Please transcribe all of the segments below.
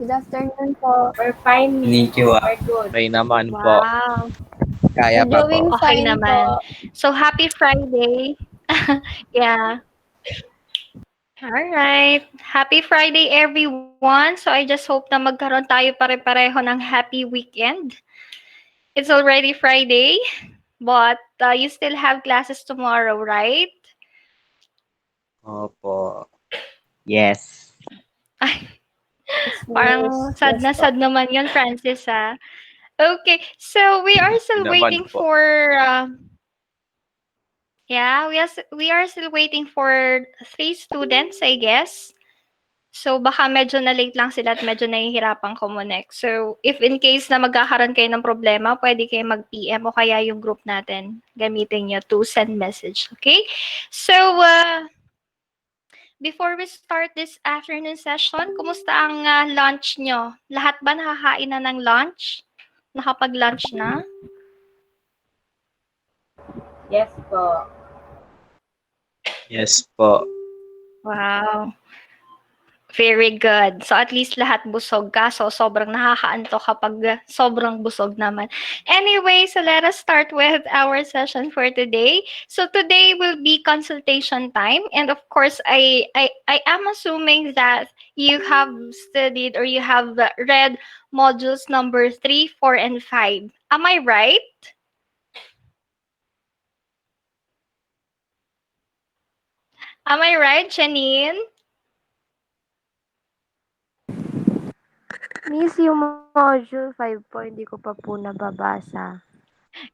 Good afternoon po. We're fine. Konnichiwa. We're good. Okay naman po. Wow. Kaya We're pa po. doing Okay fine naman. po. So, happy Friday. Yeah. All right. Happy Friday, everyone. So, I just hope na magkaroon tayo pare-pareho ng happy weekend. It's already Friday, but you still have classes tomorrow, right? Opo. Yes. Ay, Yes, parang miss. Yes po. sad naman yun, Francis, ha? Okay, so we are still Naman waiting po. for yeah, we are still waiting for 3 students, I guess. So baka medyo na late lang sila at medyo nahihirapang kumonek. So if in case na magkakaroon kayo ng problema, pwede kayo mag-PM o kaya yung group natin gamitin nyo to send message, okay? So before we start this afternoon session, kumusta ang lunch nyo? Lahat ba nakakain na ng lunch? Nakapag-lunch na? Yes po. Yes po. Wow. Very good. So at least lahat busog ka. So sobrang nakakaantok kapag sobrang busog naman. Anyway, so let us start with our session for today. So today will be consultation time, and of course I am assuming that you have studied or you have read modules number 3, 4 and 5. Am I right? Am I right, Janine? Miss, yung module 5 po, hindi ko pa po nababasa.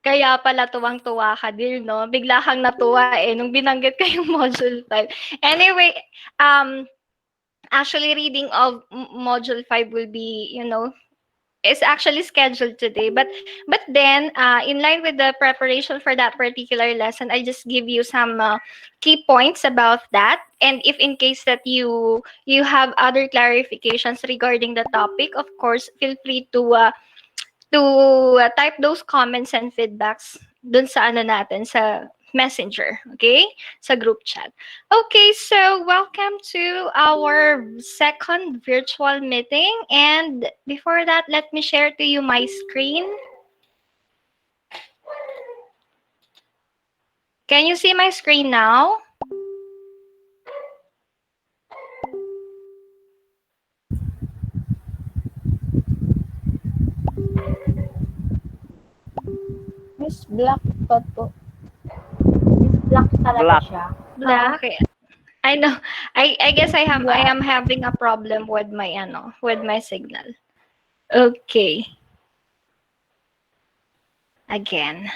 Kaya pala tuwang-tuwa ka, dear, no? Bigla kang natuwa nung binanggit ko yung module 5. Anyway, actually reading of module 5 will be, is actually scheduled today. But then, in line with the preparation for that particular lesson, I just give you some key points about that. And if in case that you have other clarifications regarding the topic, of course, feel free to type those comments and feedbacks dun sa ano natin, sa messenger, okay? Sa group chat. Okay, so welcome to our second virtual meeting. And before that, let me share to you my screen. Can you see my screen now? Miss, black pa po. Miss Black talaga Black. siya. Black. I know. I guess I am having a problem with my with my signal. Okay. Again.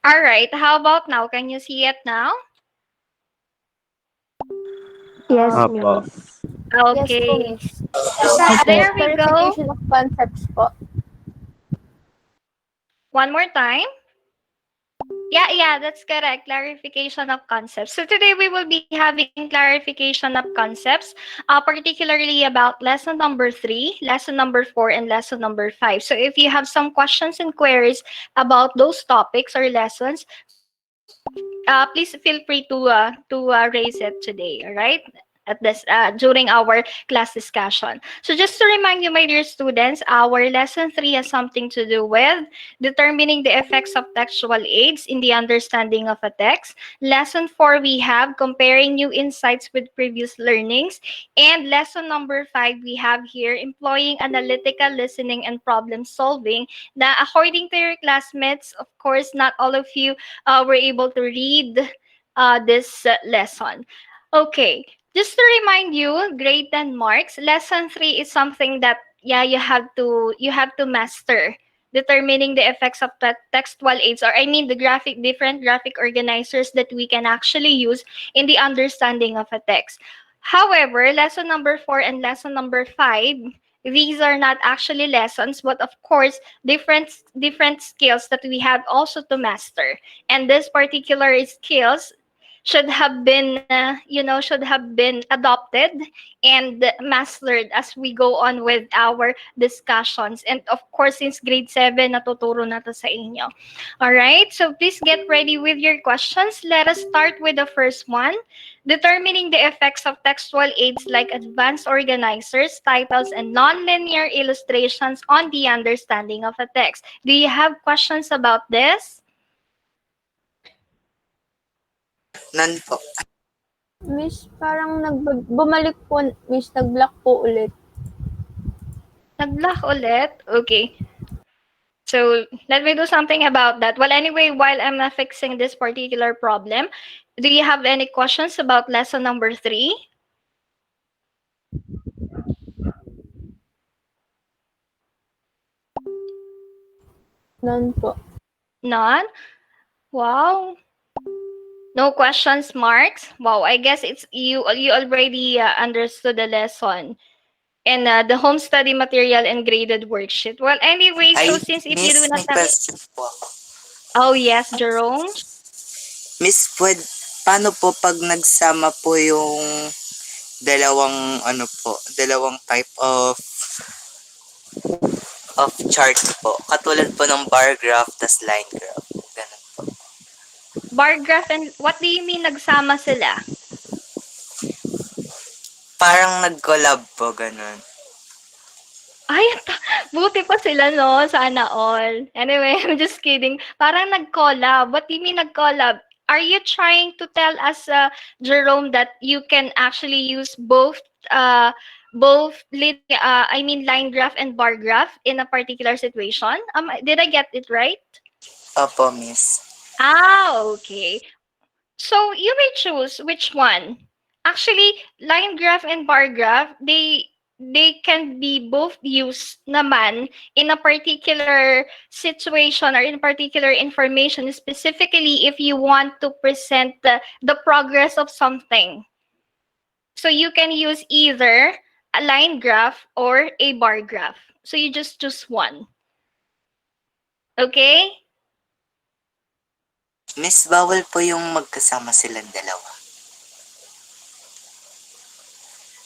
All right. How about now? Can you see it now? Yes, Opo. miss. Okay. Yes po, miss. There we go. Clarification of concepts po. One more time. Yeah, that's correct. Clarification of concepts. So today we will be having clarification of concepts, particularly about lesson number 3, lesson number 4, and lesson number 5. So if you have some questions and queries about those topics or lessons, please feel free to raise it today. All right. At this during our class discussion. So just to remind you, my dear students, our lesson 3 has something to do with determining the effects of textual aids in the understanding of a text. Lesson 4, we have comparing new insights with previous learnings. And lesson number 5, we have here employing analytical listening and problem solving. Now, according to your classmates, of course, not all of you were able to read this lesson. Okay, just to remind you, grade 10 marks, lesson 3 is something that you have to master. Determining the effects of the textual aids, or I mean the different graphic organizers that we can actually use in the understanding of a text. However, lesson number 4 and lesson number 5, these are not actually lessons, but of course, different skills that we have also to master. And this particular skills should have been should have been adopted and mastered as we go on with our discussions. And of course, since grade 7 natuturo na to sa inyo. All right, so please get ready with your questions. Let us start with the first one: determining the effects of textual aids like advanced organizers, titles, and nonlinear illustrations on the understanding of a text. Do you have questions about this? None po. Miss, parang bumalik po, Miss, nag-block po ulit. Nag-block ulit? Okay. So let me do something about that. Well, anyway, while I'm not fixing this particular problem, do you have any questions about lesson number 3? None po. None? Wow. No questions, marks? Wow, I guess it's you already understood the lesson and the home study material and graded worksheet. Well, anyway, so Ay, since if you do Miss, not may have... question po ako. Oh, yes, Jerome? Miss, paano po pag nagsama po yung dalawang type of chart po? Katulad po ng bar graph tas line graph. Ganun po. Bar graph and what do you mean nagsama sila? Parang nag-collab po, ganun. Ay, buti pa sila, no? Sana all. Anyway, I'm just kidding. Parang nag-collab. What do you mean nag-collab? Are you trying to tell us, Jerome, that you can actually use line graph and bar graph in a particular situation? Did I get it right? Opo, Miss. Ah, okay. So you may choose which one. Actually, line graph and bar graph, they can be both used naman in a particular situation or in particular information, specifically if you want to present the progress of something. So you can use either a line graph or a bar graph. So you just choose one. Okay? Miss, bawal po yung magkasama silang dalawa.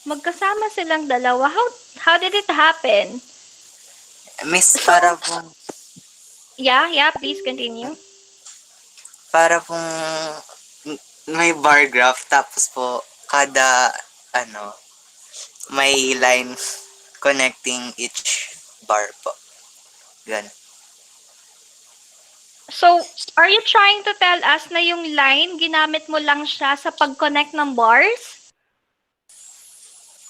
Magkasama silang dalawa. How did it happen? Miss, So, yeah, please continue. para pong may bar graph tapos po kada may line connecting each bar po. Gan. So, are you trying to tell us na yung line, ginamit mo lang siya sa pag-connect ng bars?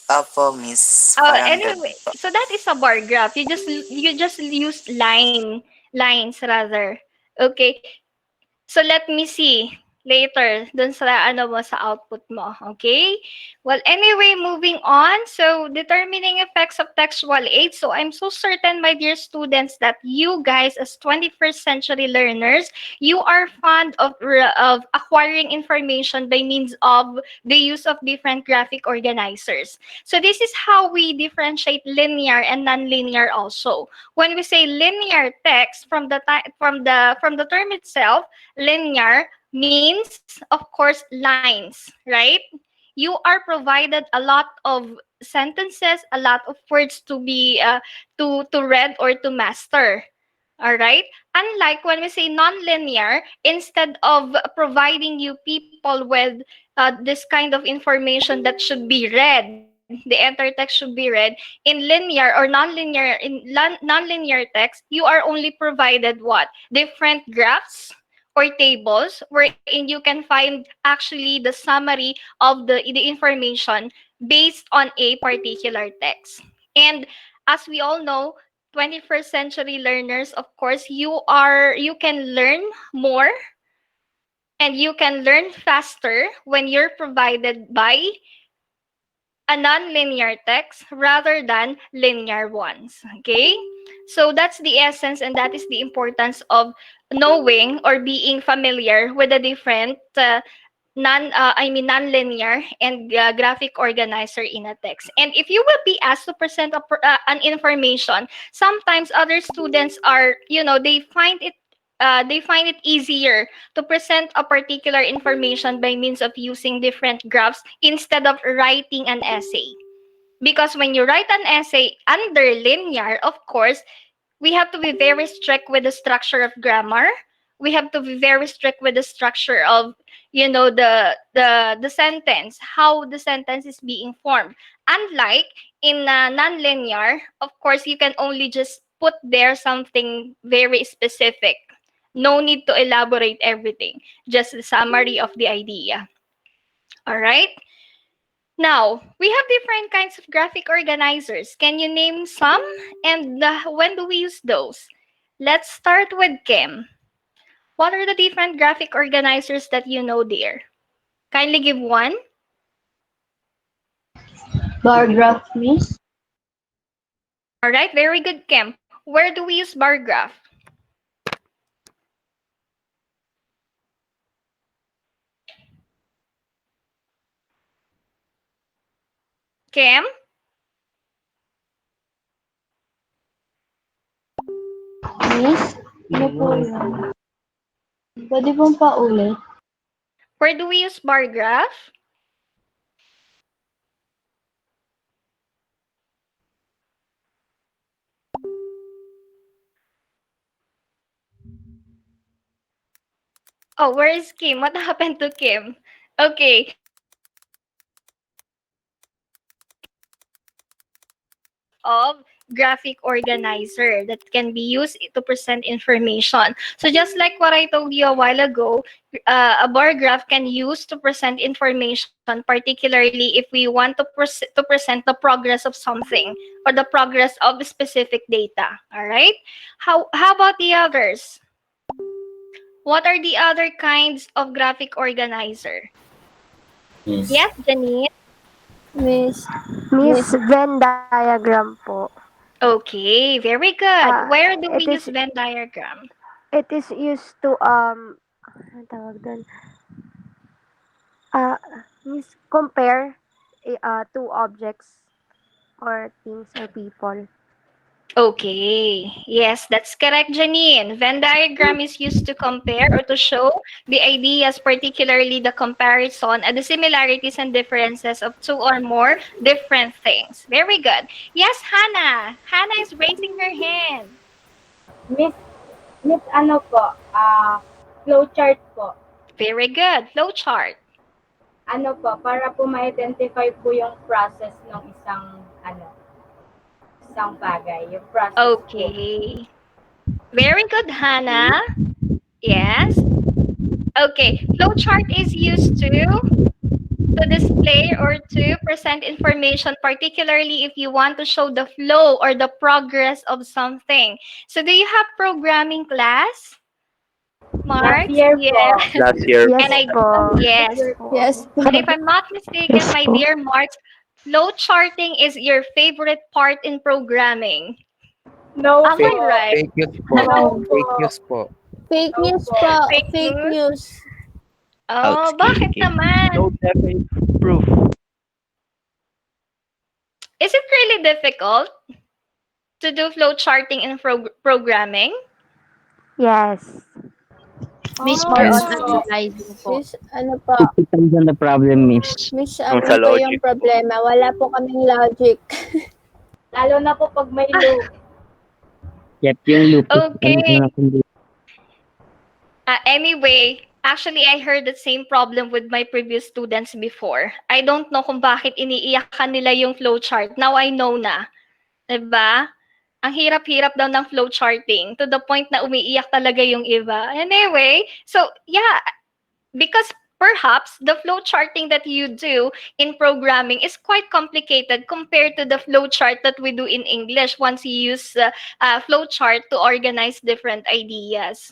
Apo, Miss. Oh, Parang anyway, ganun po. so that is a bar graph. You just use lines rather. Okay. So let me see later dun sa sa output mo, okay? Well, anyway, moving on. So, determining effects of textual aids. So, I'm so certain, my dear students, that you guys as 21st century learners, you are fond of acquiring information by means of the use of different graphic organizers. So, this is how we differentiate linear and nonlinear also. When we say linear text from the term itself, linear means, of course, lines, right? You are provided a lot of sentences, a lot of words to be to read or to master. All right. Unlike when we say nonlinear, instead of providing you people with this kind of information that should be read, the entire text should be read in linear or nonlinear text, you are only provided what? Different graphs or tables wherein you can find actually the summary of the information based on a particular text. And as we all know, 21st century learners, of course, you can learn more and you can learn faster when you're provided by a non-linear text rather than linear ones. Okay? So that's the essence and that is the importance of knowing or being familiar with the different non-linear and graphic organizer in a text. And if you will be asked to present an information, sometimes other students are, they find it they find it easier to present a particular information by means of using different graphs instead of writing an essay. Because when you write an essay under linear, of course, we have to be very strict with the structure of grammar. We have to be very strict with the structure of, the sentence, how the sentence is being formed. Unlike in non-linear, of course, you can only just put there something very specific. No need to elaborate everything. Just the summary of the idea. All right. Now, we have different kinds of graphic organizers. Can you name some? And when do we use those? Let's start with Kim. What are the different graphic organizers that you know, dear? Kindly give one. Bar graph, Miss. All right, very good, Kim. Where do we use bar graph? Kim? Miss, ano po yun? Pwede pong paulit? Where do we use bar graph? Oh, where is Kim? What happened to Kim? Okay. Of graphic organizer that can be used to present information. So just like what I told you a while ago, a bar graph can use to present information, particularly if we want to, to present the progress of something or the progress of specific data. All right. How about the others? What are the other kinds of graphic organizer? Yes, Janine. Miss Venn diagram po. Okay, very good. Where do we it use is Venn diagram? it is used to ano tawag doon? Miss compare two objects or things or people. Okay. Yes, that's correct, Janine. Venn diagram is used to compare or to show the ideas, particularly the comparison and the similarities and differences of two or more different things. Very good. Yes, Hannah. Hannah is raising her hand. Miss, Miss ano po, flow chart po. Very good. Flow chart. Ano po, para po ma-identify po yung process ng isang bagay, yung process po. Okay. Very good, Hannah. Yes. Okay. Flow chart is used to display or to present information, particularly if you want to show the flow or the progress of something. So do you have programming class? Mark? Last year Yes. po. Last year Yes And I po. yes. Yes po. And if I'm not mistaken, Yes my po. dear Mark, flow charting is your favorite part in programming. No Am po. I right? Fake news po. No po. Fake news po. Fake news Opo. po. Fake Fake news? news. Oh, Okay, bakit okay. naman? No definite proof. Is it really difficult to do flow charting in programming? Yes. Miss Oh. more on Yes. analyzing po. Miss, ano po? It depends on the problem, Miss. Miss, Yung ano sa po yung logic po. problema? Wala po kaming logic. Lalo na po pag may loop. Yep, yung loop. Okay. Anyway, actually, I heard the same problem with my previous students before. I don't know kung bakit iniiyakan nila yung flowchart. Now I know na. Diba? Ang hirap-hirap daw ng flowcharting to the point na umiiyak talaga yung iba. Anyway, so yeah, because perhaps the flowcharting that you do in programming is quite complicated compared to the flowchart that we do in English once you use flowchart to organize different ideas.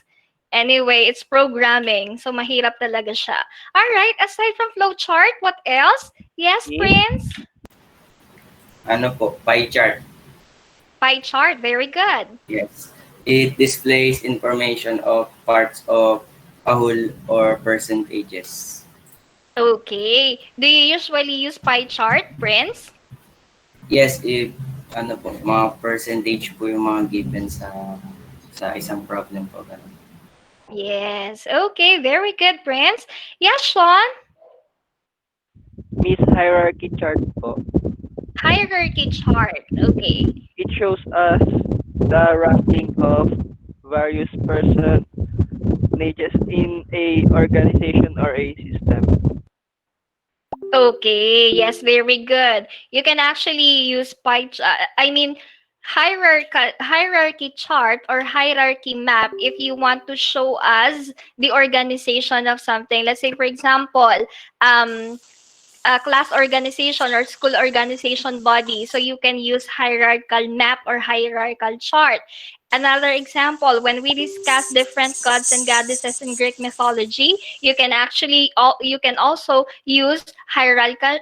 Anyway, it's programming, so mahirap talaga siya. All right, aside from flowchart, what else? Yes, Prince? Ano po, pie chart. Pie chart, very good. Yes. It displays information of parts of a whole or percentages. Okay. Do you usually use pie chart, Prince? Yes, if ano po, mga percentage po yung mga given sa isang problem po. Ganun. Yes. Okay, very good, Prince. Yes, Sean. Miss hierarchy chart po. Hierarchy chart. Okay. It shows us the ranking of various personages in a organization or a system. Okay, yes, very good. You can actually use hierarchy chart or hierarchy map if you want to show us the organization of something. Let's say, for example, um, a class organization or school organization body. So you can use hierarchical map or hierarchical chart. Another example, when we discuss different gods and goddesses in Greek mythology, you can also use hierarchical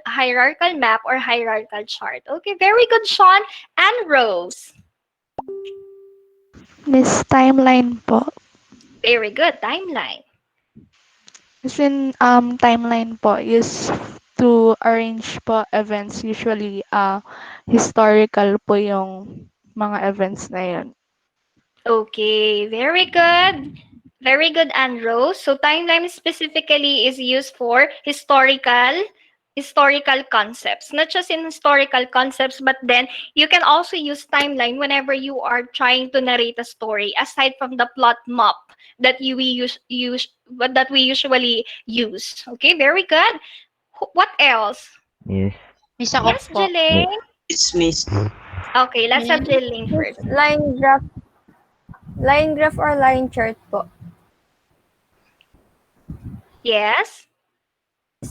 map or hierarchical chart. Okay, very good, Sean and Rose. Miss timeline po. Very good, timeline. As in, timeline po is to arrange po events. Usually, historical po yung mga events na yun. Okay, very good. Very good, Anne Rose. So timeline specifically is used for historical concepts. Not just in historical concepts, but then you can also use timeline whenever you are trying to narrate a story, aside from the plot map that that we usually use. Okay, very good. What else? Yes. Miss ako Yes, po. Jelaine. It's Miss. Okay, let's have Jelaine Miss, first. line graph or line chart po. Yes.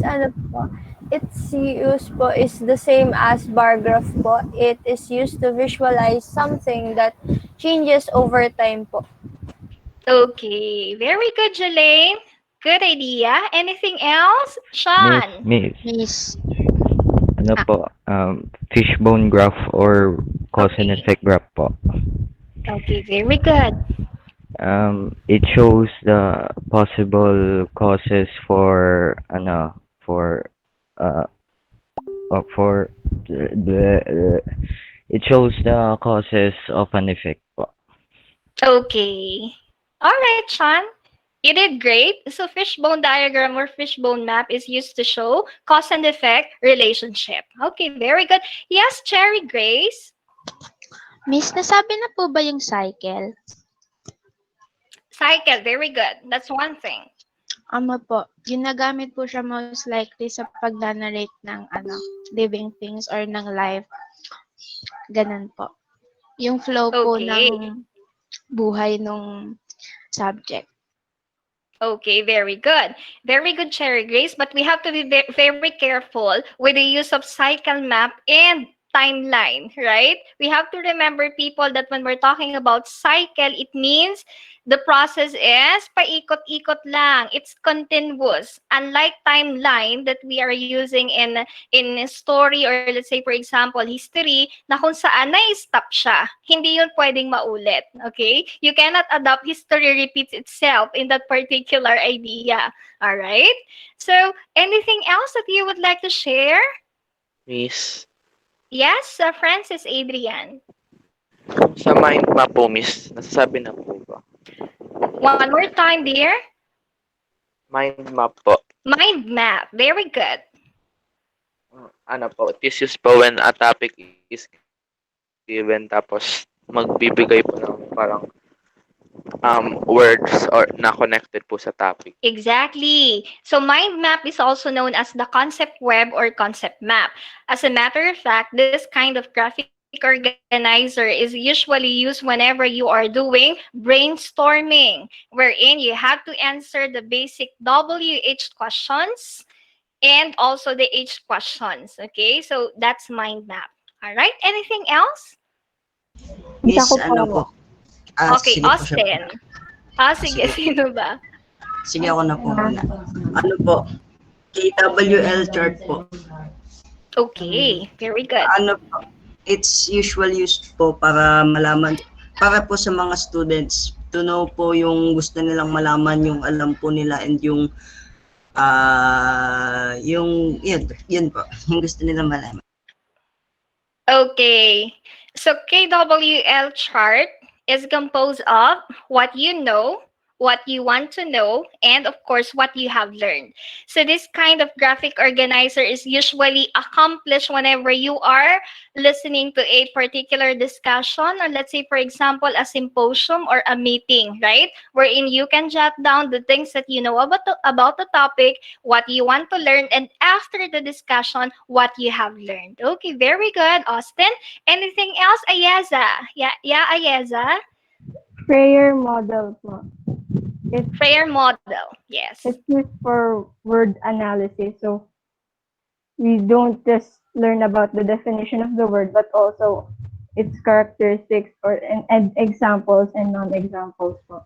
Ano po, its use po is the same as bar graph po. It is used to visualize something that changes over time po. Okay, very good, Jelaine. Good idea. Anything else? Sean. Miss. Ano po, fishbone graph or cause and Okay. effect graph po. Okay, very good. It shows the possible causes for it shows the causes of an effect po. Okay. All right, Sean. You did great. So fishbone diagram or fishbone map is used to show cause and effect relationship. Okay, very good. Yes, Cherry Grace. Miss, nasabi na po ba yung cycle? Cycle, very good. That's one thing. Po, ginagamit po siya most likely sa pag-narrate ng living things or ng life. Ganun po. Yung flow po Okay. ng buhay nung subject. Okay, very good. Very good, Cherry Grace. But we have to be very careful with the use of cycle map and timeline, right? We have to remember, people, that when we're talking about cycle, it means the process is paikot-ikot lang. It's continuous. Unlike timeline that we are using in story, or let's say, for example, history, na kung saan na-stop siya. Hindi yun pwedeng maulit. Okay? You cannot adopt history repeats itself in that particular idea. All right? So, anything else that you would like to share? Miss, Yes, Francis Adrian. sa mind map po, Miss, nasasabi na po ba? One more time, dear. Mind map po. Mind map. Very good. Ano po, it is used po when a topic is given, tapos magbibigay po ng parang words or na connected po sa topic. Exactly. So mind map is also known as the concept web or concept map. As a matter of fact, this kind of graphic organizer is usually used whenever you are doing brainstorming, wherein you have to answer the basic WH questions and also the H questions. Okay, so that's mind map. All right, anything else? Miss, ano po? Okay, sige po siya. Austin. Sige, sino ba? Sige, ako na po muna. Ano po? Kwl chart po. Okay, very good. Ano po? It's usually used po para malaman, para po sa mga students to know po yung gusto nilang malaman, yung alam po nila, and yung yun po, yung gusto nilang malaman. Okay, so KWL chart is composed of what you know, what you want to know, and of course, what you have learned. So this kind of graphic organizer is usually accomplished whenever you are listening to a particular discussion, or let's say, for example, a symposium or a meeting, right? Wherein you can jot down the things that you know about the topic, what you want to learn, and after the discussion, what you have learned. Okay, very good, Austin. Anything else, Ayeza? Yeah, Ayeza. Prayer model po. Prayer model, yes. It's used for word analysis. So we don't just learn about the definition of the word, but also its characteristics and examples and non-examples po.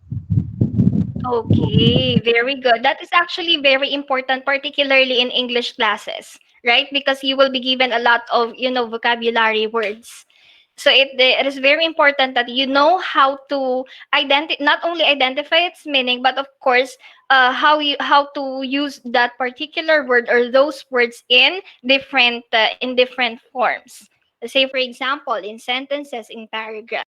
Okay, very good. That is actually very important, particularly in English classes, right? Because you will be given a lot of, vocabulary words. So it is very important that you know how to not only identify its meaning, but of course, how to use that particular word or those words in different forms. Say, for example, in sentences, in paragraphs.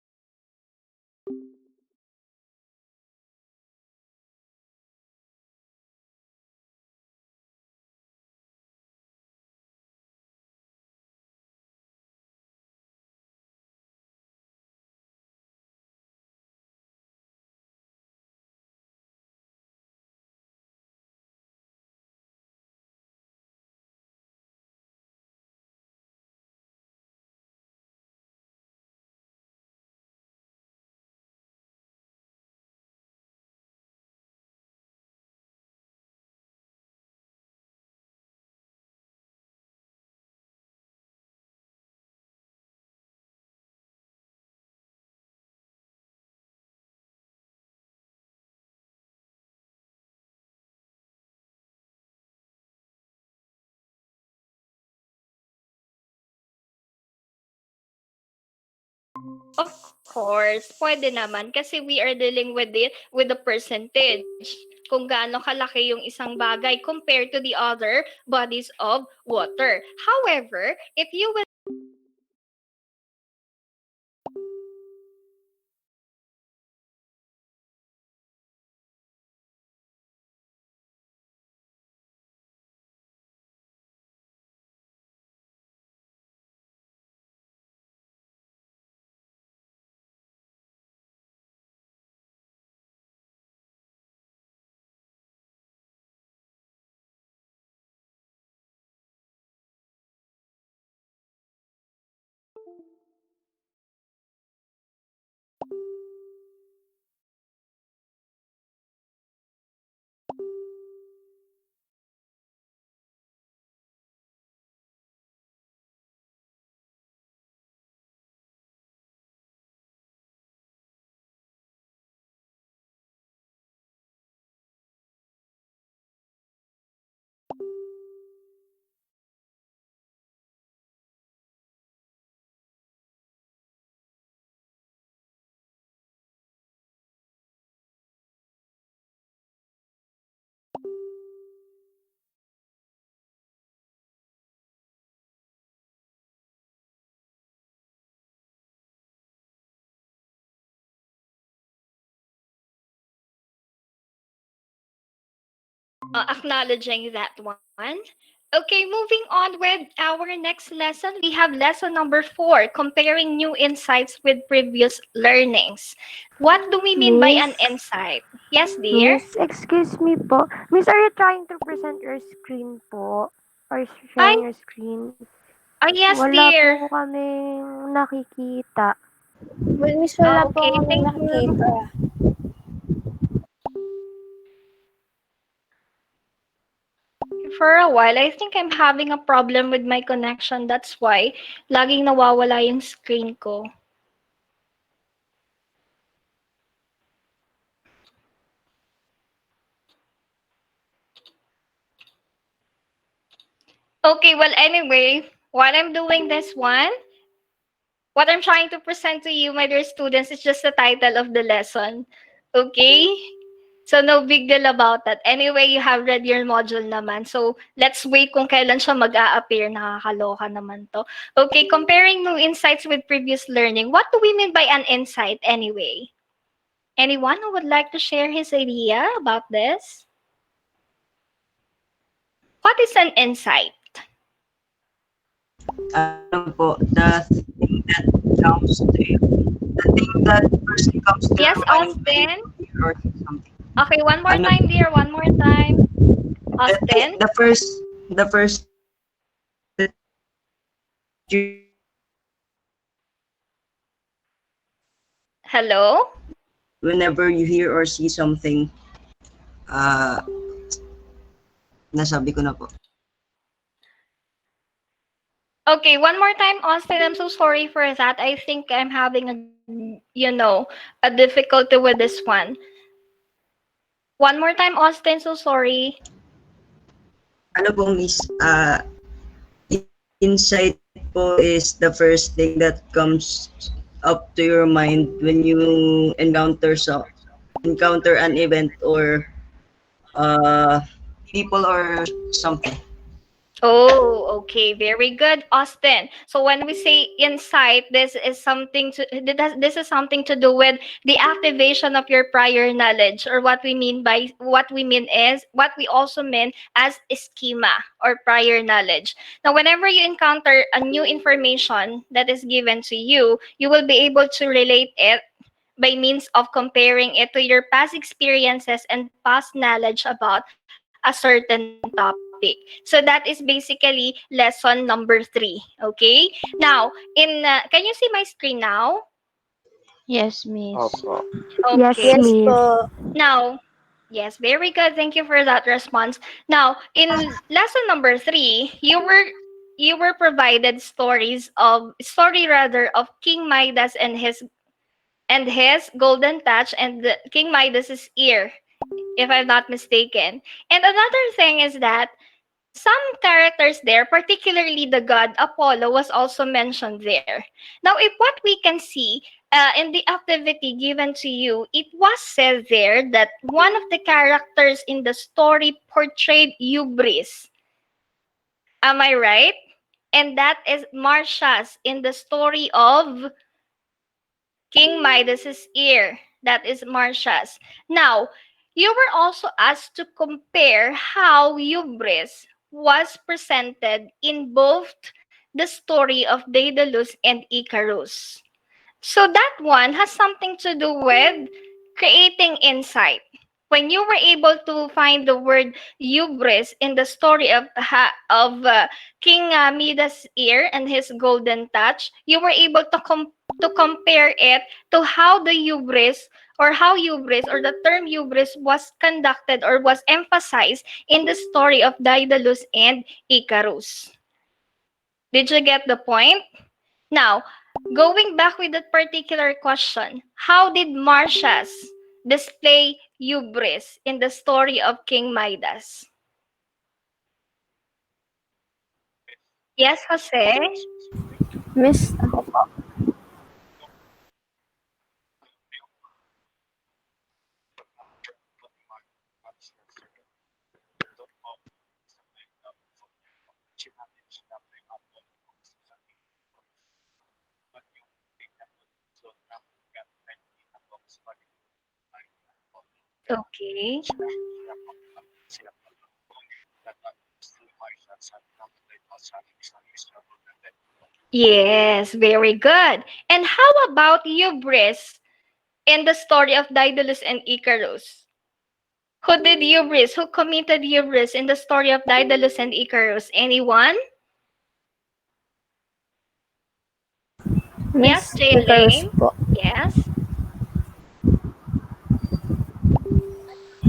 Of course, pwede naman kasi we are dealing with the percentage. Kung gaano kalaki yung isang bagay compared to the other bodies of water. However, if you will acknowledging that one. Okay, moving on with our next lesson. We have lesson number 4, comparing new insights with previous learnings. What do we mean by an Miss? insight? Yes, dear? Miss, excuse me po. Miss, are you trying to present your screen po? Or Ay, sharing your screen? yes, Wala dear. po kaming nakikita. Well, Miss, wala po Okay, kami thank you. nakikita. For a while, I think I'm having a problem with my connection. That's why laging nawawala yung screen ko. Okay, well, anyway, while I'm doing this one, what I'm trying to present to you, my dear students, is just the title of the lesson. Okay? So, no big deal about that. Anyway, you have read your module naman. So, let's wait kung kailan siya mag-a-appear. Nakakaloka naman to. Okay, comparing new insights with previous learning. What do we mean by an insight anyway? Anyone who would like to share his idea about this? What is an insight? Ano po, the thing that comes to you, the thing that first comes to your Yes, mind when Austin. you hear or see something. Okay, one more Ano, time, dear. One more time. Austin. the first that you Hello? whenever you hear or see something, ah, nasabi ko na po. Okay, one more time, Austin. I'm so sorry for that. I think I'm having a difficulty with this one. One more time, Austin. So sorry. Ano po, Miss, insight po is the first thing that comes up to your mind when you encounter an event or people or something. Oh, okay. Very good, Austin. So when we say insight, this is something to do with the activation of your prior knowledge, or what we also mean as schema or prior knowledge. Now, whenever you encounter a new information that is given to you, you will be able to relate it by means of comparing it to your past experiences and past knowledge about a certain topic. So that is basically lesson number 3. Okay. Now, can you see my screen now? Yes, Miss. Opo. Okay. Yes po. Now, yes, very good. Thank you for that response. Now, in lesson number 3, you were provided story rather of King Midas and his golden touch and King Midas's ear, if I'm not mistaken. And another thing is that some characters there, particularly the god Apollo, was also mentioned there. Now, if what we can see in the activity given to you, it was said there that one of the characters in the story portrayed hubris. Am I right? And that is Marcias in the story of King Midas's ear. That is Marcia's. Now, you were also asked to compare how hubris was presented in both the story of Daedalus and Icarus. So that one has something to do with creating insight. When you were able to find the word hubris in the story of King Midas' ear and his golden touch, you were able to compare it to how hubris or the term hubris was conducted or was emphasized in the story of Daedalus and Icarus. Did you get the point? Now, going back with that particular question, how did Marcias display hubris in the story of King Midas? Yes, Jose? Miss, ako po. Okay. Yes, very good. And how about hubris in the story of Daedalus and Icarus? Who did hubris? Who committed hubris in the story of Daedalus and Icarus? Anyone? Yes, Miss Icarus Jaylene? po. Yes.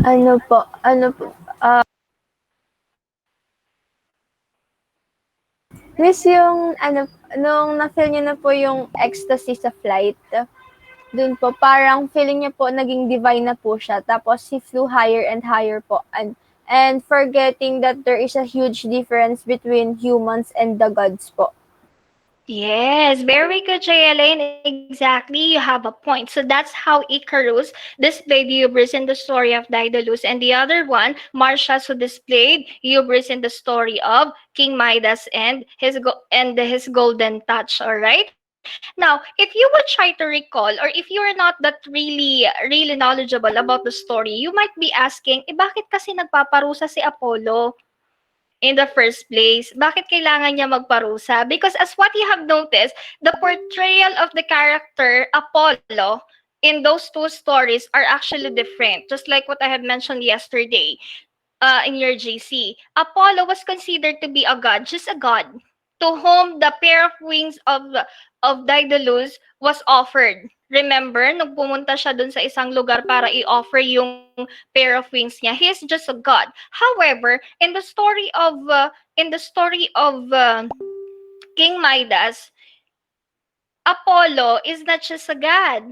Ano po, Miss yung nung na-feel niyo na po yung ecstasy sa flight, dun po parang feeling niya po naging divine na po siya. Tapos he flew higher and higher po and forgetting that there is a huge difference between humans and the gods po. Yes, very good, Elaine. Exactly, you have a point. So that's how Icarus displayed hubris in the story of Daedalus, and the other one, Marcias, who displayed hubris in the story of King Midas and his golden touch. All right. Now, if you would try to recall, or if you are not that really knowledgeable about the story, you might be asking, bakit kasi nagpaparusa si Apollo in the first place? Bakit kailangan niya magparusa? Because as what you have noticed, the portrayal of the character Apollo in those two stories are actually different. Just like what I had mentioned yesterday in your GC. Apollo was considered to be a god, just a god, to whom the pair of wings of Daedalus was offered. Remember, nung pumunta siya dun sa isang lugar para i-offer yung pair of wings niya, he is just a god. However, in the story of King Midas, Apollo is not just a god.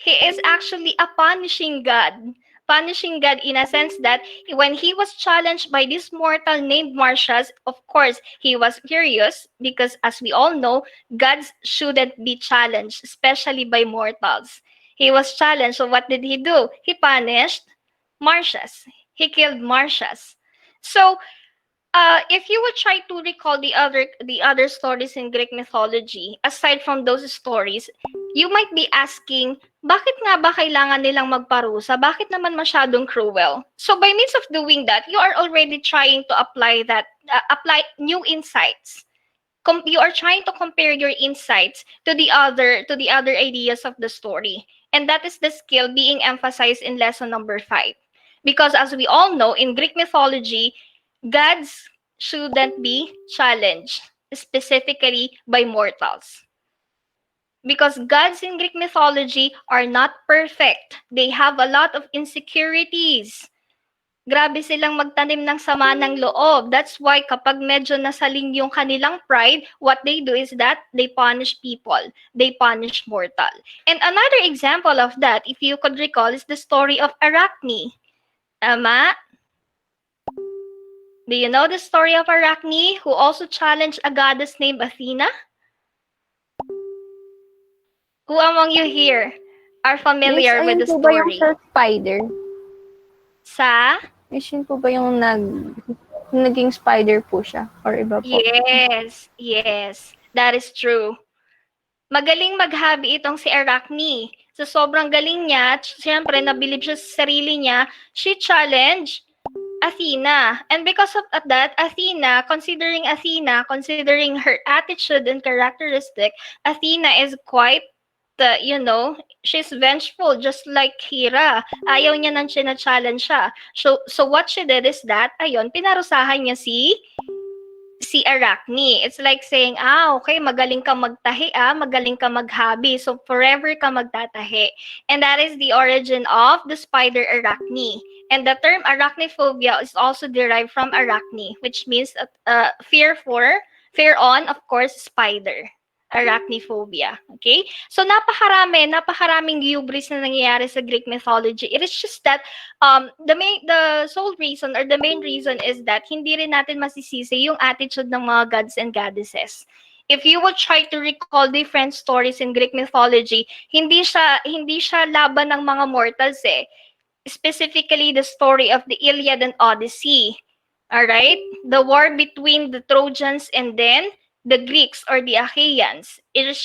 He is actually a punishing god. Punishing God in a sense that when he was challenged by this mortal named Marcius, of course, he was furious because, as we all know, gods shouldn't be challenged, especially by mortals. He was challenged, so what did he do? He punished Marcius. He killed Marcius. So, if you would try to recall the other stories in Greek mythology, aside from those stories, you might be asking, bakit nga ba kailangan nilang magparusa? Bakit naman masyadong cruel? So by means of doing that, you are already trying to apply new insights. You are trying to compare your insights to the other ideas of the story. And that is the skill being emphasized in lesson number 5. Because as we all know, in Greek mythology, gods shouldn't be challenged, specifically by mortals. Because gods in Greek mythology are not perfect. They have a lot of insecurities. Grabe silang magtanim ng sama ng loob. That's why kapag medyo nasaling yung kanilang pride, what they do is that they punish people. They punish mortal. And another example of that, if you could recall, is the story of Arachne. Tama? Do you know the story of Arachne, who also challenged a goddess named Athena? Who among you here are familiar with the Miss, ayun po ba yung story? sa spider? Sa? Miss, yun po ba yung naging spider po siya? Or iba po? Yes. That is true. Magaling maghabi itong si Arachne. So sobrang galing niya, siyempre nabilib siya sa sarili niya, she challenged Athena. And because of that, considering her attitude and characteristic, Athena is quite, she's vengeful just like Hera. Ayaw niya nang challenge siya. So what she did is that, pinarusahan niya si Arachne. It's like saying, okay, magaling ka magtahi, magaling ka maghabi. So, forever ka magtatahi. And that is the origin of the spider Arachne. And the term arachnophobia is also derived from arachne, which means fear on, of course, spider. Arachnophobia. Okay? So, napakaraming hubris na nangyayari sa Greek mythology. It is just that the sole reason or the main reason is that hindi rin natin masisisi yung attitude ng mga gods and goddesses. If you would try to recall different stories in Greek mythology, hindi siya laban ng mga mortals eh. Specifically the story of the Iliad and Odyssey. All right? The war between the Trojans and then the Greeks or the Achaeans. It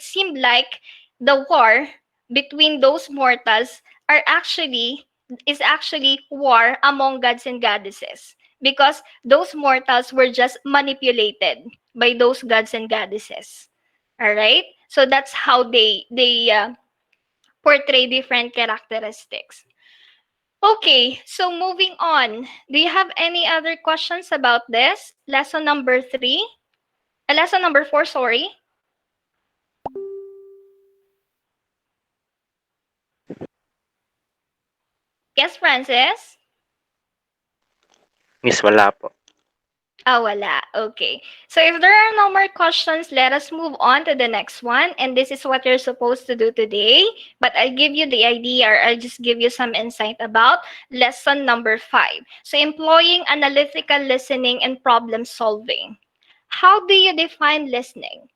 seemed like the war between those mortals is actually war among gods and goddesses, because those mortals were just manipulated by those gods and goddesses. All right? So that's how they portray different characteristics. Okay, so moving on. Do you have any other questions about this? Lesson number 4, sorry. Yes, Francis? Miss, wala po. Wala. Okay. So if there are no more questions, let us move on to the next one. And this is what you're supposed to do today. But I'll give you the idea, or I'll just give you some insight about lesson number 5. So employing analytical listening and problem solving. How do you define listening?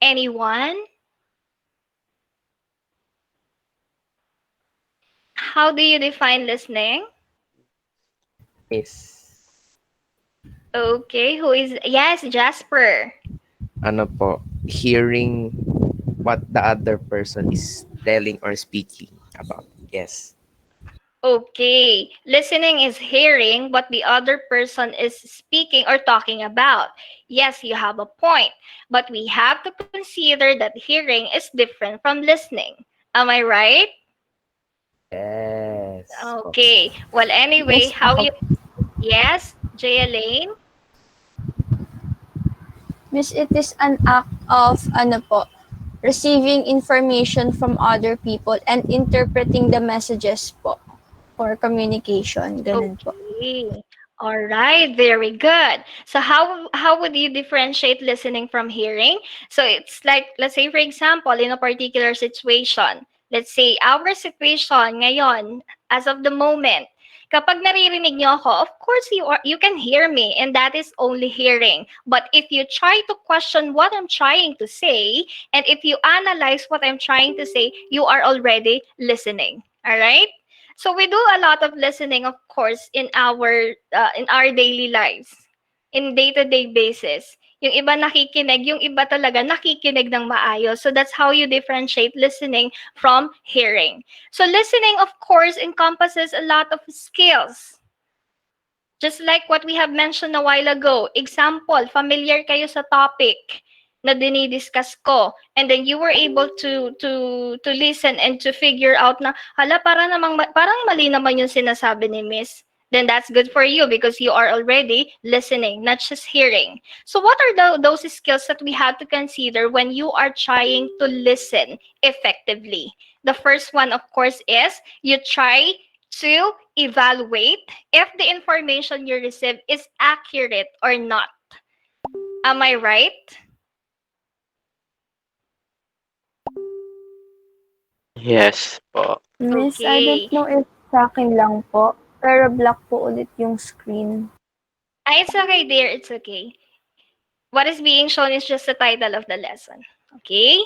Anyone? How do you define listening? Is Okay, who is, yes, Jasper. Ano po, hearing what the other person is telling or speaking about. Yes. Okay, listening is hearing what the other person is speaking or talking about. Yes, you have a point, but we have to consider that hearing is different from listening. Am I right? Yes. Po. Okay, well, anyway, Miss, how ako, you, yes, J. Elaine? Miss, it is an act of, ano po, receiving information from other people and interpreting the messages po for communication. Ganun po. Okay. All right, very good. So how would you differentiate listening from hearing? So it's like, let's say for example, in a particular situation, let's say our situation ngayon as of the moment, kapag naririnig niyo ako, of course you can hear me and that is only hearing. But if you try to question what I'm trying to say and if you analyze what I'm trying to say, you are already listening. All right? So we do a lot of listening, of course, in our daily lives, in day-to-day basis. Yung iba nakikinig, yung iba talaga nakikinig ng maayos. So that's how you differentiate listening from hearing. So listening, of course, encompasses a lot of skills. Just like what we have mentioned a while ago. Example, familiar kayo sa topic na dinidiscuss ko. And then you were able to listen and to figure out na, hala, parang mali naman yung sinasabi ni Miss. Then that's good for you because you are already listening, not just hearing. So what are those skills that we have to consider when you are trying to listen effectively? The first one, of course, is you try to evaluate if the information you receive is accurate or not. Am I right? Yes po. Miss, I don't Okay. know if sa akin lang po, pero black po ulit yung screen. It's okay, dear. It's okay. What is being shown is just the title of the lesson. Okay?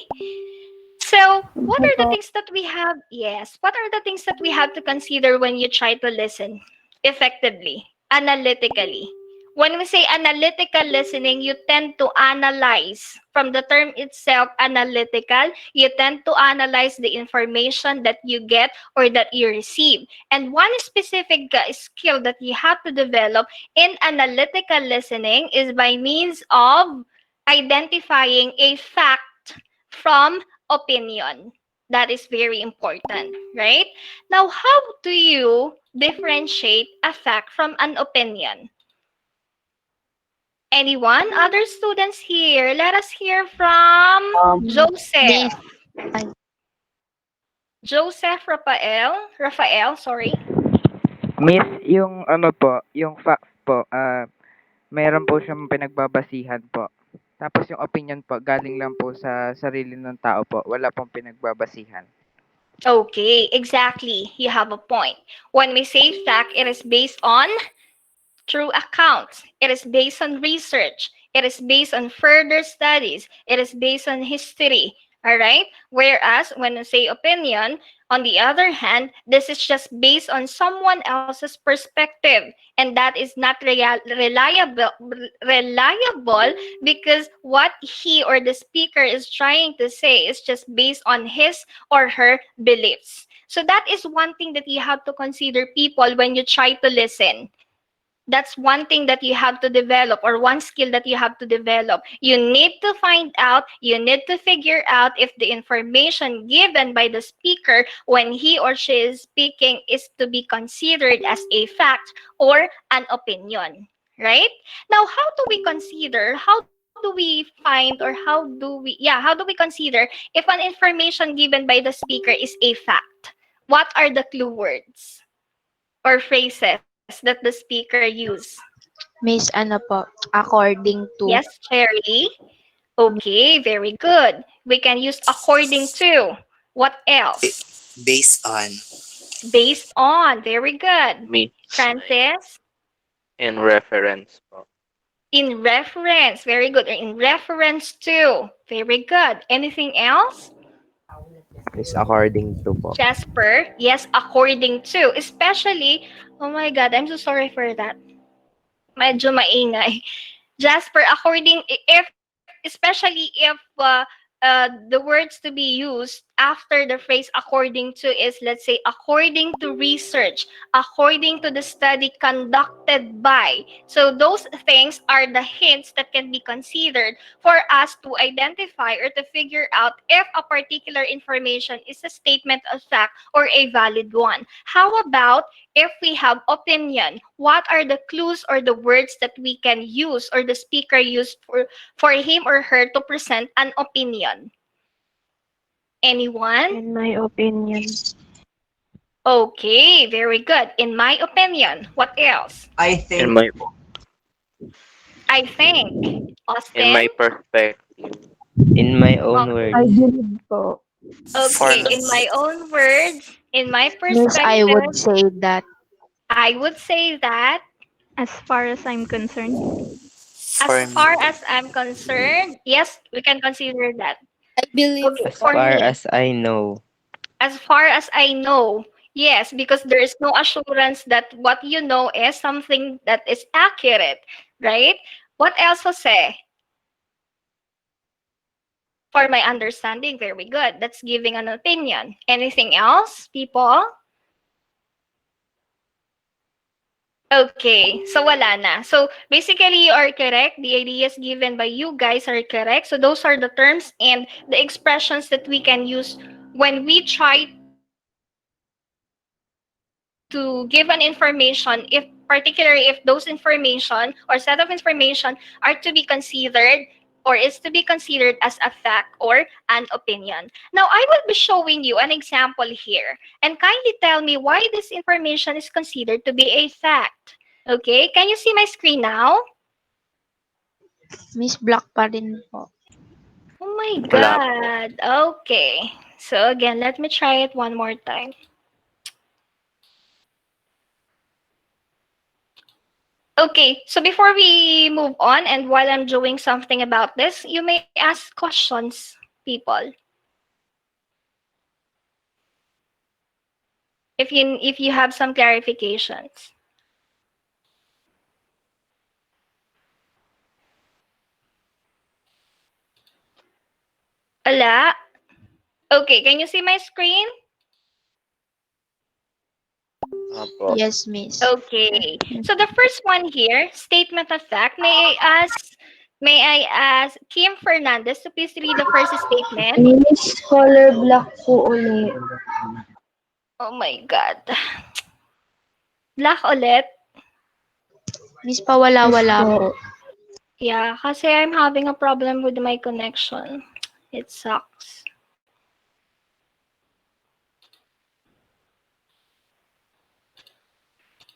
So, what are the things that we have? Yes. What are the things that we have to consider when you try to listen effectively, analytically? When we say analytical listening, you tend to analyze. From the term itself, analytical, you tend to analyze the information that you get or that you receive. And one specific skill that you have to develop in analytical listening is by means of identifying a fact from opinion. That is very important, right? Now, how do you differentiate a fact from an opinion? Anyone? Other students here? Let us hear from Joseph. Joseph Rafael, sorry. Miss, yung ano po, yung facts po, meron po siyang pinagbabasihan po. Tapos yung opinion po, galing lang po sa sarili ng tao po. Wala pong pinagbabasihan. Okay, exactly. You have a point. When we say fact, it is based on true accounts. It is based on research. It is based on further studies. It is based on history. All right? Whereas when you say opinion, on the other hand, this is just based on someone else's perspective. And that is not reliable because what he or the speaker is trying to say is just based on his or her beliefs. So that is one thing that you have to consider, people, when you try to listen. That's one thing that you have to develop, or one skill that you have to develop. You need to find out, you need to figure out if the information given by the speaker when he or she is speaking is to be considered as a fact or an opinion, right? Now, how do we consider, how do we find, or how do we consider if an information given by the speaker is a fact? What are the clue words or phrases that the speaker use? Miss, ano po, according to. Yes, Cherry. Okay, very good. We can use according to. What else? Based on. Based on. Very good. Me. Francis? In reference po. In reference. Very good. In reference to. Very good. Anything else? Is according to po. Jasper? Yes, according to. Especially, oh my God, I'm so sorry for that. Medyo maingay. Jasper, if especially if the words to be used after the phrase according to is, let's say, according to research, according to the study conducted by. So those things are the hints that can be considered for us to identify or to figure out if a particular information is a statement of fact or a valid one. How about if we have opinion? What are the clues or the words that we can use or the speaker used for him or her to present an opinion? Anyone? In my opinion. Okay, very good. In my opinion, what else? I In think. my I think. in Austin? my perspective. In my own Oh, words. I believe po. For okay, in my own words, in my Miss, I would perspective, say that. I would say that As far as I'm concerned. as for me, far as I'm concerned, yes, we can consider that. I believe Okay, As for po. far me, as I know. as far as I know, yes, because there is no assurance that what you know is something that is accurate, right? What else, Jose? For my understanding, very good. That's giving an opinion. Anything else, people? Okay, so wala na. So basically, you are correct. The ideas given by you guys are correct. So those are the terms and the expressions that we can use when we try to give an information, if particularly if those information or set of information are to be considered or is to be considered as a fact or an opinion. Now, I will be showing you an example here and kindly tell me why this information is considered to be a fact. Okay, can you see my screen now? Miss Black pa rin po. Oh my Wala po. God. Okay. So again, let me try it one more time. Okay, so before we move on and while I'm doing something about this, you may ask questions, people. If you have some clarifications. Ala? Okay, can you see my screen? Opo. Yes, Miss. Okay. So the first one here, statement of fact. May I ask Kim Fernandez to please read the first statement? Miss Color Black po ulit. Oh my God. Black ulit? Miss, Yes pawala-wala po. po. Yeah, kasi I'm having a problem with my connection. It sucks.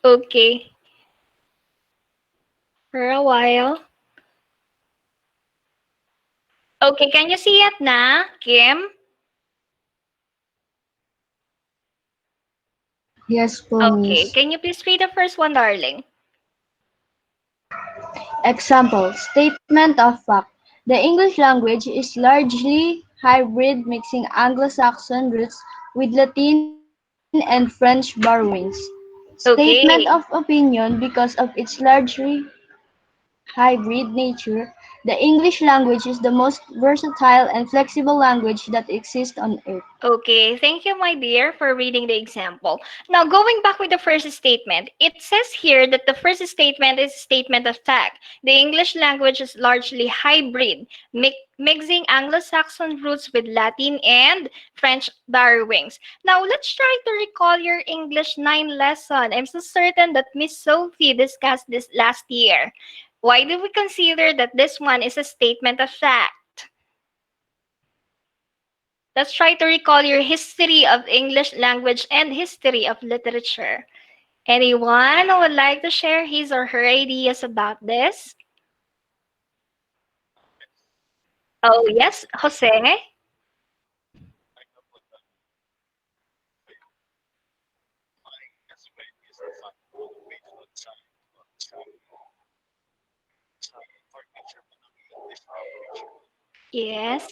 Okay. For a while. Okay, can you see it na, Kim? Yes po, Okay, Miss. can you please read the first one, darling? Example, statement of fact. The English language is largely hybrid, mixing Anglo-Saxon roots with Latin and French borrowings. Statement of Okay. opinion, because of its largely hybrid nature, the English language is the most versatile and flexible language that exists on earth. Okay, thank you, my dear, for reading the example. Now, going back with the first statement, it says here that the first statement is a statement of fact. The English language is largely hybrid, mixing Anglo-Saxon roots with Latin and French borrowings. Now, let's try to recall your English 9 lesson. I'm so certain that Miss Sophie discussed this last year. Why do we consider that this one is a statement of fact? Let's try to recall your history of English language and history of literature. Anyone who would like to share his or her ideas about this? Oh, yes, Jose? Yes.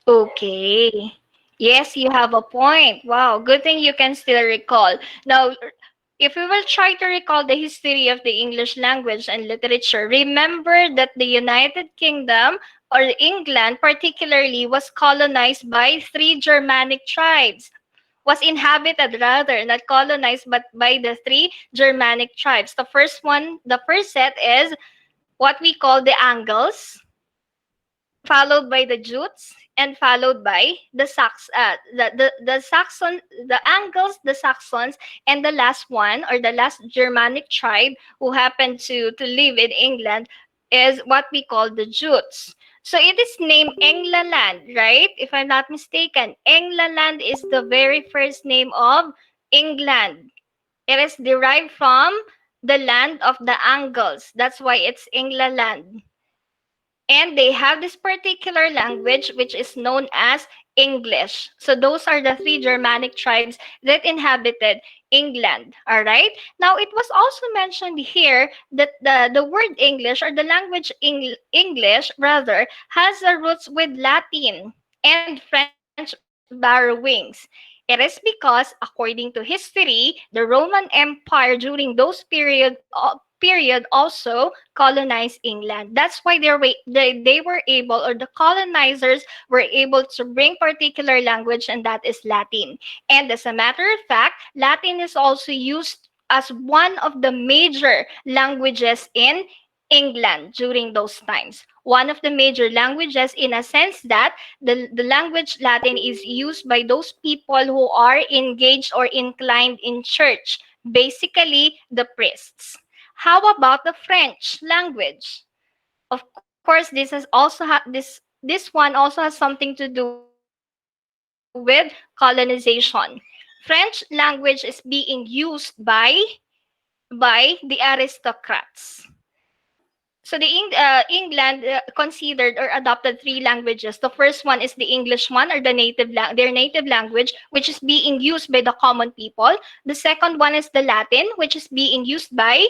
Okay. Yes, you have a point. Wow, good thing you can still recall. Now, if we will try to recall the history of the English language and literature, remember that the United Kingdom or England particularly was colonized by three Germanic tribes. Was inhabited rather, not colonized, but by the three Germanic tribes. The first set is what we call the Angles, followed by the Jutes, and followed by the the Saxon, the Angles, the Saxons, and the last one, or the last Germanic tribe who happened to live in England, is what we call the Jutes. So it is named England, right? If I'm not mistaken, England is the very first name of England. It is derived from the land of the Angles. That's why it's England, and they have this particular language which is known as English. So those are the three Germanic tribes that inhabited England. All right. Now it was also mentioned here that the word English, or the language English rather, has a roots with Latin and French borrowings. It is because, according to history, the Roman Empire during those period also colonized England. That's why they were able, or the colonizers were able to bring particular language, and that is Latin. And as a matter of fact, Latin is also used as one of the major languages in England during those times. One of the major languages, in a sense that the language Latin is used by those people who are engaged or inclined in church, basically the priests. How about the French language? Of course, this one also has something to do with colonization. French language is being used by the aristocrats. So England considered or adopted three languages. The first one is the English one, or their native language, which is being used by the common people. The second one is the Latin, which is being used by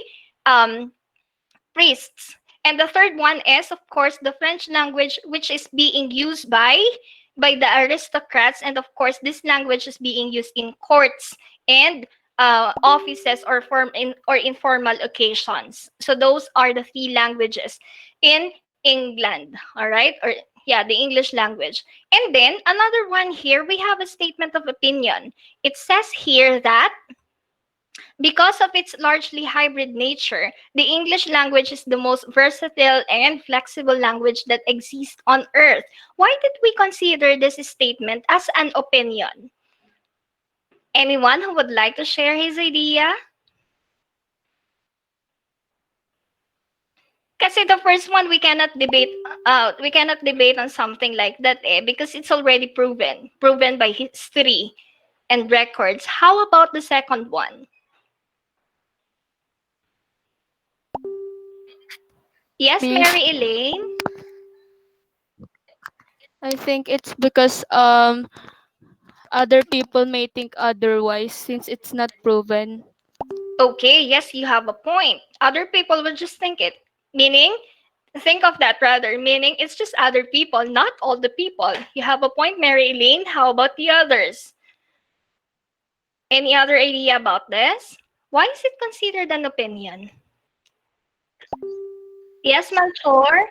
um, priests. And the third one is, of course, the French language, which is being used by the aristocrats. And of course, this language is being used in courts and offices, or or informal occasions. So those are the three languages in England. All right, or yeah, the English language. And then another one here, we have a statement of opinion. It says here that because of its largely hybrid nature, the English language is the most versatile and flexible language that exists on Earth. Why did we consider this statement as an opinion? Anyone who would like to share his idea? Kasi the first one, we cannot debate on something like that, because it's already proven by history and records. How about the second one? Yes, Miss, Mary Elaine? I think it's because other people may think otherwise since it's not proven. Okay, yes, you have a point. Other people will just think it. Meaning, think of that rather. Meaning, it's just other people, not all the people. You have a point, Mary Elaine. How about the others? Any other idea about this? Why is it considered an opinion? Yes, Melchor?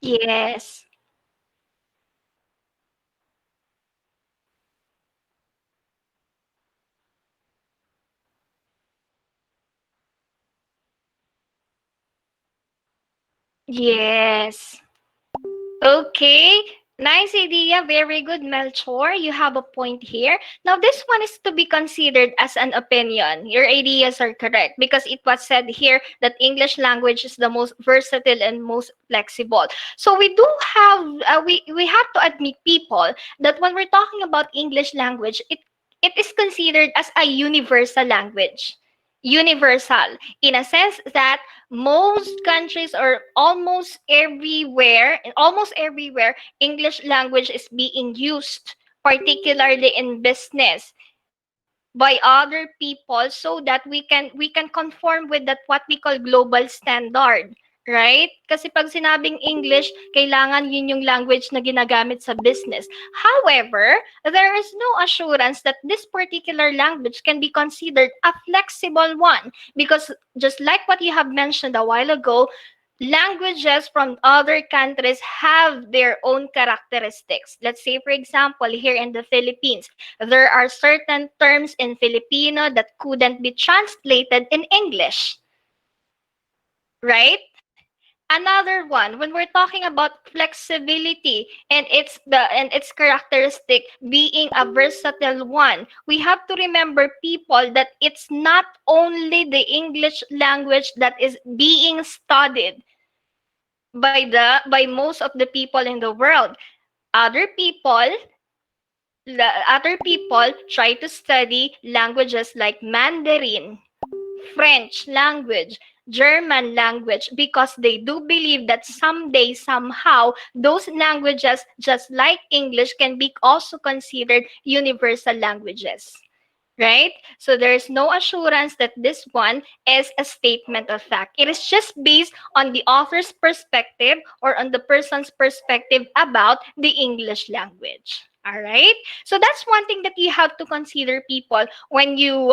Yes. Yes. Okay. Nice idea. Very good, Melchor. You have a point here. Now, this one is to be considered as an opinion. Your ideas are correct because it was said here that English language is the most versatile and most flexible. So we do have we have to admit, people, that when we're talking about English language, it is considered as a universal language. universal in a sense that most countries or almost everywhere, English language is being used, particularly in business, by other people, so that we can conform with that what we call global standard, right? Kasi pag sinabing English, kailangan yun yung language na ginagamit sa business. However, there is no assurance that this particular language can be considered a flexible one, because just like what you have mentioned a while ago, languages from other countries have their own characteristics. Let's say, for example, here in the Philippines, there are certain terms in Filipino that couldn't be translated in English, right? Another one, when we're talking about flexibility and its characteristic being a versatile one, we have to remember, people, that it's not only the English language that is being studied by most of the people in the world. Other people other people try to study languages like Mandarin, French language, German language, because they do believe that someday, somehow, those languages, just like English, can be also considered universal languages. Right? So there's no assurance that this one is a statement of fact. It is just based on the author's perspective or on the person's perspective about the English language. All right? So that's one thing that you have to consider, people, when you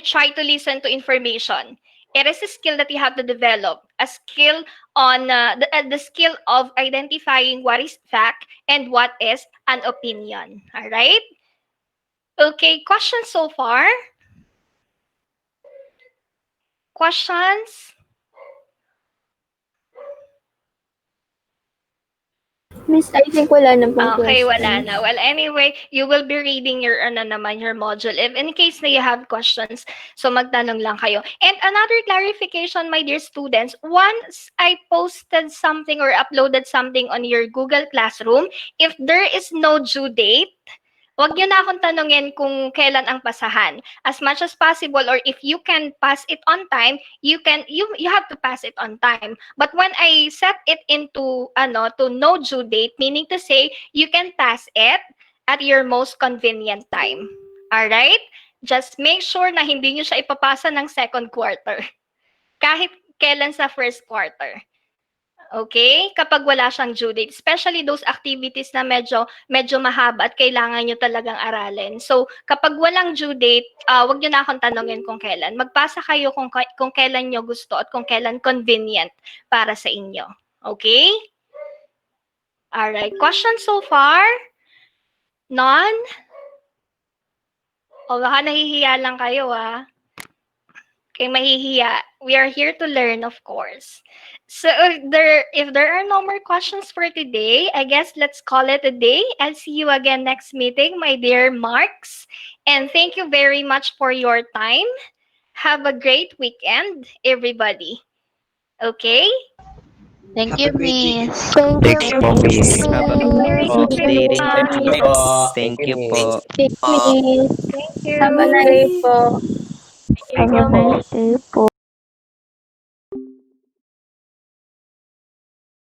try to listen to information. It is a skill that you have to develop, a skill on the skill of identifying what is fact and what is an opinion. All right? Okay, questions so far? Questions? Miss, I think wala na pong Okay, wala questions. na. Well, anyway, you will be reading your your module. If in case na you have questions, so magtanong lang kayo. And another clarification, my dear students, once I posted something or uploaded something on your Google Classroom, if there is no due date, wag niyo na akong tanungin kung kailan ang pasahan. As much as possible, or if you can pass it on time, you have to pass it on time. But when I set it into to no due date, meaning to say you can pass it at your most convenient time. All right? Just make sure na hindi niyo siya ipapasa ng second quarter. Kahit kailan sa first quarter. Okay? Kapag wala siyang due date, especially those activities na medyo mahaba at kailangan nyo talagang aralin. So, kapag walang due date, wag nyo na akong tanongin kung kailan. Magpasa kayo kung kailan nyo gusto at kung kailan convenient para sa inyo. Okay? Alright. Questions so far? None? O baka nahihiya lang kayo, Okay, mahihiya. We are here to learn, of course. So if there are no more questions for today, I guess let's call it a day. I'll see you again next meeting, my dear Marks. And thank you very much for your time. Have a great weekend, everybody. Okay? Thank you, Miss. Thanks po, Miss. Have a Merry good day rin Christmas. po. Thank you po. Miss, Thank you. have a nice day po. Have a nice day po.